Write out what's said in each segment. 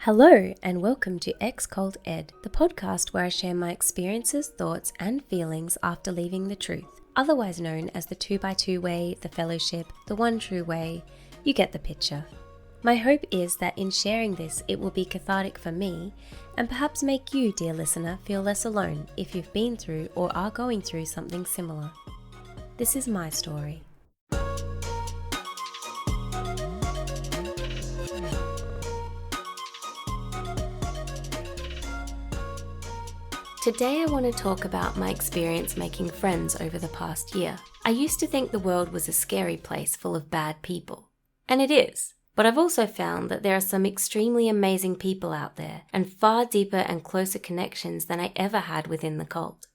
Hello, and welcome to Ex Cult Ed, the podcast where I share my experiences, thoughts, and feelings after leaving the truth, otherwise known as the 2x2 way, the fellowship, the one true way. You get the picture. My hope is that in sharing this, it will be cathartic for me, and perhaps make you, dear listener, feel less alone if you've been through or are going through something similar. This is my story. Today I want to talk about my experience making friends over the past year. I used to think the world was a scary place full of bad people. And it is. But I've also found that there are some extremely amazing people out there and far deeper and closer connections than I ever had within the cult.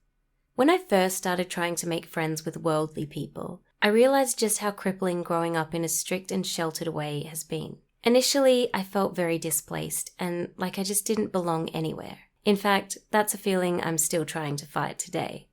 When I first started trying to make friends with worldly people, I realized just how crippling growing up in a strict and sheltered way has been. Initially, I felt very displaced and like I just didn't belong anywhere. In fact, that's a feeling I'm still trying to fight today.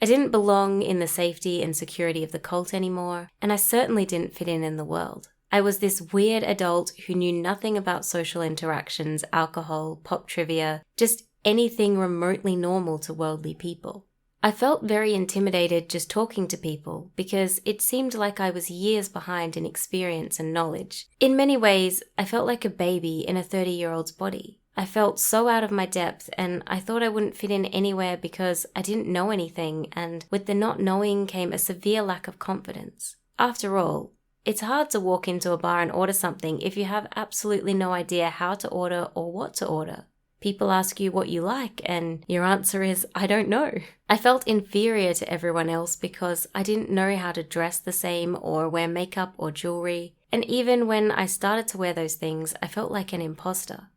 I didn't belong in the safety and security of the cult anymore, and I certainly didn't fit in the world. I was this weird adult who knew nothing about social interactions, alcohol, pop trivia, just anything remotely normal to worldly people. I felt very intimidated just talking to people because it seemed like I was years behind in experience and knowledge. In many ways, I felt like a baby in a 30-year-old's body. I felt so out of my depth, and I thought I wouldn't fit in anywhere because I didn't know anything, and with the not knowing came a severe lack of confidence. After all, it's hard to walk into a bar and order something if you have absolutely no idea how to order or what to order. People ask you what you like, and your answer is, I don't know. I felt inferior to everyone else because I didn't know how to dress the same or wear makeup or jewelry, and even when I started to wear those things, I felt like an imposter.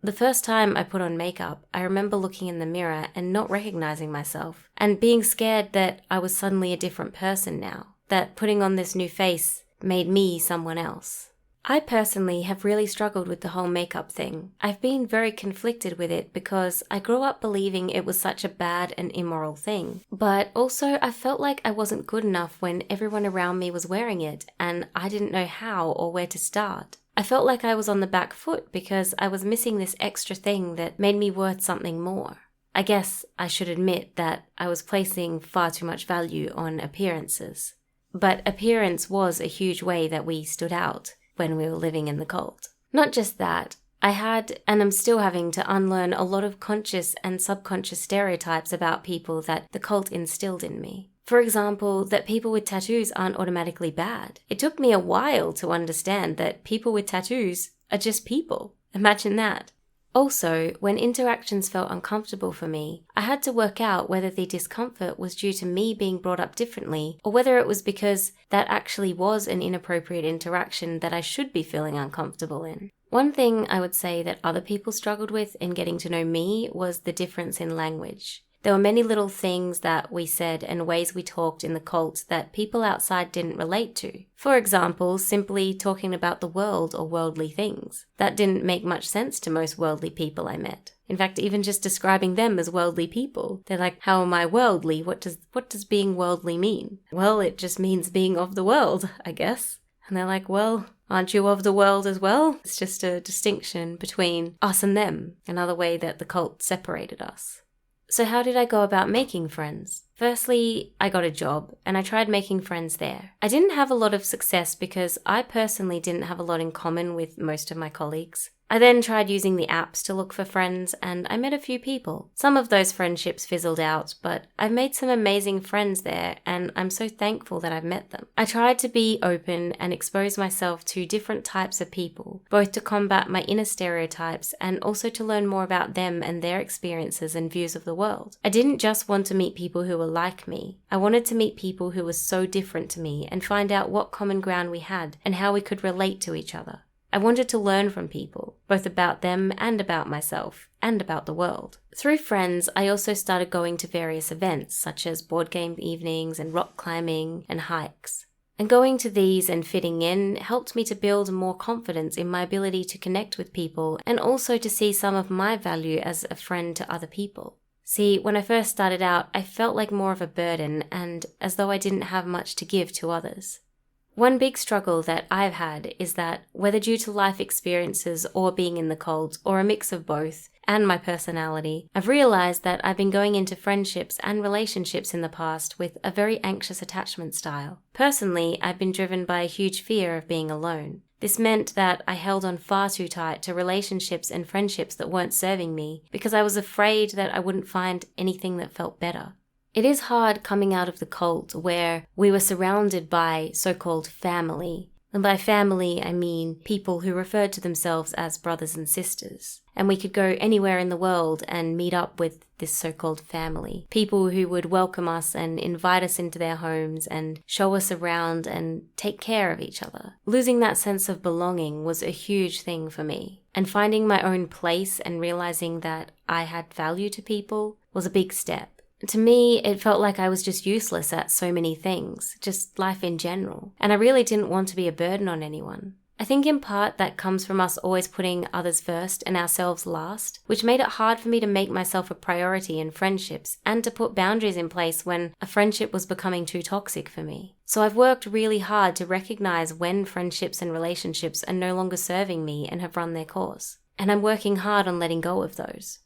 The first time I put on makeup, I remember looking in the mirror and not recognizing myself, and being scared that I was suddenly a different person now, that putting on this new face made me someone else. I personally have really struggled with the whole makeup thing. I've been very conflicted with it because I grew up believing it was such a bad and immoral thing, but also I felt like I wasn't good enough when everyone around me was wearing it, and I didn't know how or where to start. I felt like I was on the back foot because I was missing this extra thing that made me worth something more. I guess I should admit that I was placing far too much value on appearances. But appearance was a huge way that we stood out when we were living in the cult. Not just that, I had and am still having to unlearn a lot of conscious and subconscious stereotypes about people that the cult instilled in me. For example, that people with tattoos aren't automatically bad. It took me a while to understand that people with tattoos are just people. Imagine that. Also, when interactions felt uncomfortable for me, I had to work out whether the discomfort was due to me being brought up differently or whether it was because that actually was an inappropriate interaction that I should be feeling uncomfortable in. One thing I would say that other people struggled with in getting to know me was the difference in language. There were many little things that we said and ways we talked in the cult that people outside didn't relate to. For example, simply talking about the world or worldly things. That didn't make much sense to most worldly people I met. In fact, even just describing them as worldly people. They're like, how am I worldly? What does being worldly mean? Well, it just means being of the world, I guess. And they're like, well, aren't you of the world as well? It's just a distinction between us and them, another way that the cult separated us. So how did I go about making friends? Firstly, I got a job and I tried making friends there. I didn't have a lot of success because I personally didn't have a lot in common with most of my colleagues. I then tried using the apps to look for friends and I met a few people. Some of those friendships fizzled out, but I've made some amazing friends there and I'm so thankful that I've met them. I tried to be open and expose myself to different types of people, both to combat my inner stereotypes and also to learn more about them and their experiences and views of the world. I didn't just want to meet people who were like me. I wanted to meet people who were so different to me and find out what common ground we had and how we could relate to each other. I wanted to learn from people, both about them and about myself, and about the world. Through friends, I also started going to various events, such as board game evenings and rock climbing and hikes. And going to these and fitting in helped me to build more confidence in my ability to connect with people and also to see some of my value as a friend to other people. See, when I first started out, I felt like more of a burden and as though I didn't have much to give to others. One big struggle that I've had is that, whether due to life experiences or being in the cult, or a mix of both, and my personality, I've realized that I've been going into friendships and relationships in the past with a very anxious attachment style. Personally, I've been driven by a huge fear of being alone. This meant that I held on far too tight to relationships and friendships that weren't serving me because I was afraid that I wouldn't find anything that felt better. It is hard coming out of the cult where we were surrounded by so-called family. And by family, I mean people who referred to themselves as brothers and sisters. And we could go anywhere in the world and meet up with this so-called family. People who would welcome us and invite us into their homes and show us around and take care of each other. Losing that sense of belonging was a huge thing for me. And finding my own place and realizing that I had value to people was a big step. To me, it felt like I was just useless at so many things, just life in general, and I really didn't want to be a burden on anyone. I think in part that comes from us always putting others first and ourselves last, which made it hard for me to make myself a priority in friendships and to put boundaries in place when a friendship was becoming too toxic for me. So I've worked really hard to recognize when friendships and relationships are no longer serving me and have run their course, and I'm working hard on letting go of those.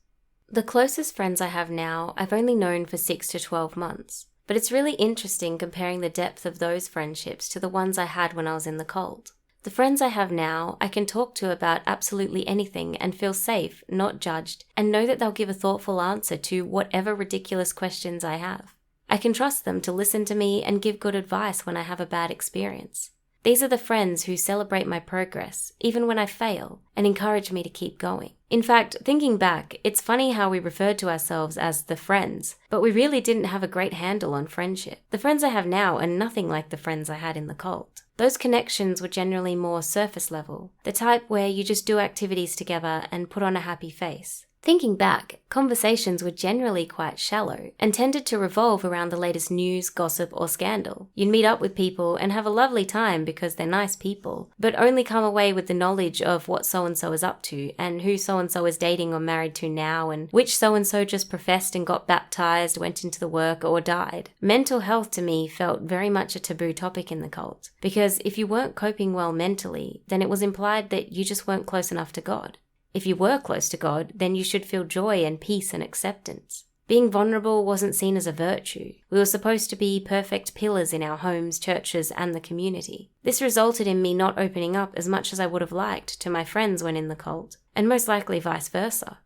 The closest friends I have now, I've only known for 6 to 12 months, but it's really interesting comparing the depth of those friendships to the ones I had when I was in the cult. The friends I have now, I can talk to about absolutely anything and feel safe, not judged, and know that they'll give a thoughtful answer to whatever ridiculous questions I have. I can trust them to listen to me and give good advice when I have a bad experience. These are the friends who celebrate my progress, even when I fail, and encourage me to keep going. In fact, thinking back, it's funny how we referred to ourselves as the friends, but we really didn't have a great handle on friendship. The friends I have now are nothing like the friends I had in the cult. Those connections were generally more surface level, the type where you just do activities together and put on a happy face. Thinking back, conversations were generally quite shallow and tended to revolve around the latest news, gossip, or scandal. You'd meet up with people and have a lovely time because they're nice people, but only come away with the knowledge of what so-and-so is up to and who so-and-so is dating or married to now and which so-and-so just professed and got baptized, went into the work, or died. Mental health to me felt very much a taboo topic in the cult, because if you weren't coping well mentally, then it was implied that you just weren't close enough to God. If you were close to God, then you should feel joy and peace and acceptance. Being vulnerable wasn't seen as a virtue. We were supposed to be perfect pillars in our homes, churches, and the community. This resulted in me not opening up as much as I would have liked to my friends when in the cult, and most likely vice versa.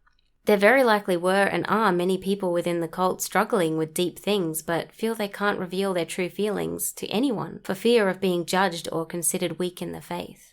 There very likely were and are many people within the cult struggling with deep things but feel they can't reveal their true feelings to anyone for fear of being judged or considered weak in the faith.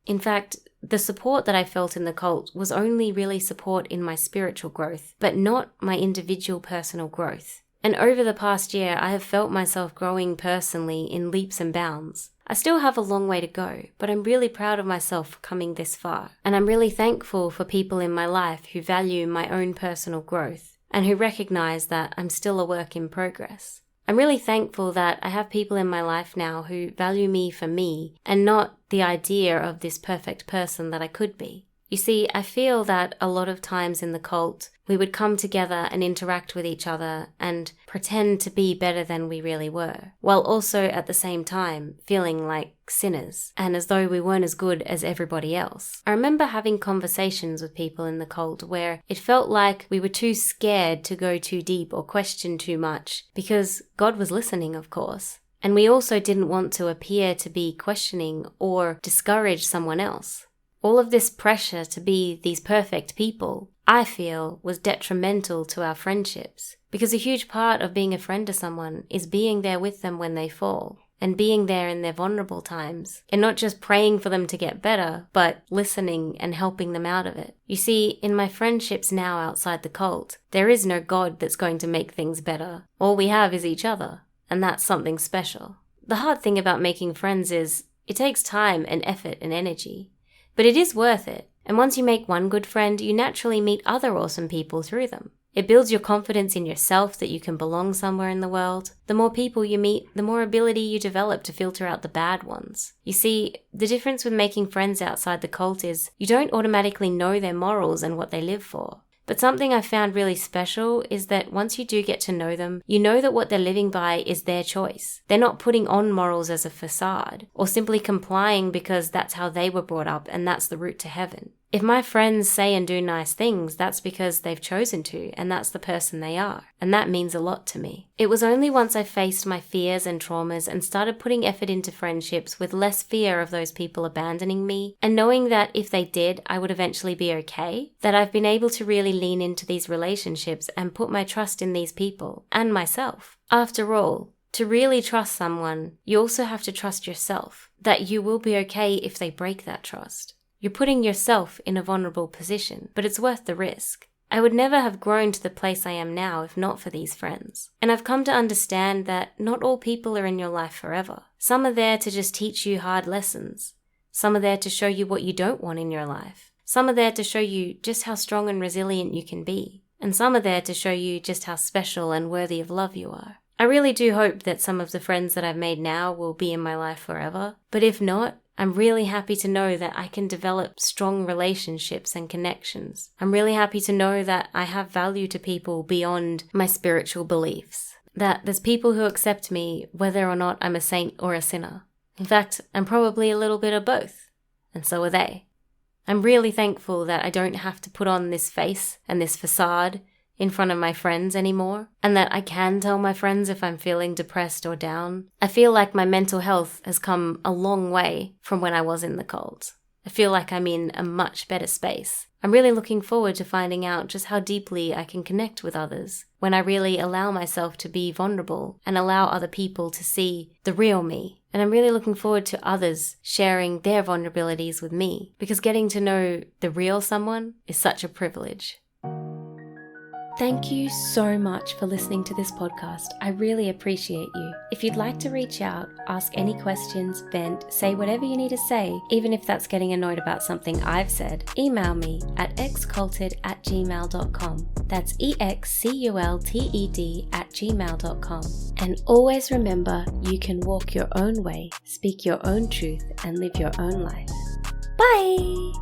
In fact, the support that I felt in the cult was only really support in my spiritual growth, but not my individual personal growth. And over the past year, I have felt myself growing personally in leaps and bounds. I still have a long way to go, but I'm really proud of myself for coming this far. And I'm really thankful for people in my life who value my own personal growth and who recognize that I'm still a work in progress. I'm really thankful that I have people in my life now who value me for me and not the idea of this perfect person that I could be. You see, I feel that a lot of times in the cult, we would come together and interact with each other and pretend to be better than we really were, while also at the same time feeling like sinners and as though we weren't as good as everybody else. I remember having conversations with people in the cult where it felt like we were too scared to go too deep or question too much because God was listening, of course. And we also didn't want to appear to be questioning or discourage someone else. All of this pressure to be these perfect people, I feel, was detrimental to our friendships, because a huge part of being a friend to someone is being there with them when they fall, and being there in their vulnerable times, and not just praying for them to get better, but listening and helping them out of it. You see, in my friendships now outside the cult, there is no God that's going to make things better. All we have is each other, and that's something special. The hard thing about making friends is, it takes time and effort and energy. But it is worth it, and once you make one good friend, you naturally meet other awesome people through them. It builds your confidence in yourself that you can belong somewhere in the world. The more people you meet, the more ability you develop to filter out the bad ones. You see, the difference with making friends outside the cult is you don't automatically know their morals and what they live for. But something I found really special is that once you do get to know them, you know that what they're living by is their choice. They're not putting on morals as a facade, or simply complying because that's how they were brought up and that's the route to heaven. If my friends say and do nice things, that's because they've chosen to, and that's the person they are. And that means a lot to me. It was only once I faced my fears and traumas and started putting effort into friendships with less fear of those people abandoning me, and knowing that if they did, I would eventually be okay, that I've been able to really lean into these relationships and put my trust in these people, and myself. After all, to really trust someone, you also have to trust yourself, that you will be okay if they break that trust. You're putting yourself in a vulnerable position, but it's worth the risk. I would never have grown to the place I am now if not for these friends. And I've come to understand that not all people are in your life forever. Some are there to just teach you hard lessons. Some are there to show you what you don't want in your life. Some are there to show you just how strong and resilient you can be. And some are there to show you just how special and worthy of love you are. I really do hope that some of the friends that I've made now will be in my life forever. But if not, I'm really happy to know that I can develop strong relationships and connections. I'm really happy to know that I have value to people beyond my spiritual beliefs. That there's people who accept me whether or not I'm a saint or a sinner. In fact, I'm probably a little bit of both. And so are they. I'm really thankful that I don't have to put on this face and this facade in front of my friends anymore, and that I can tell my friends if I'm feeling depressed or down. I feel like my mental health has come a long way from when I was in the cult. I feel like I'm in a much better space. I'm really looking forward to finding out just how deeply I can connect with others when I really allow myself to be vulnerable and allow other people to see the real me. And I'm really looking forward to others sharing their vulnerabilities with me, because getting to know the real someone is such a privilege. Thank you so much for listening to this podcast. I really appreciate you. If you'd like to reach out, ask any questions, vent, say whatever you need to say, even if that's getting annoyed about something I've said, email me at exculted@gmail.com. That's exculted@gmail.com. And always remember, you can walk your own way, speak your own truth, and live your own life. Bye!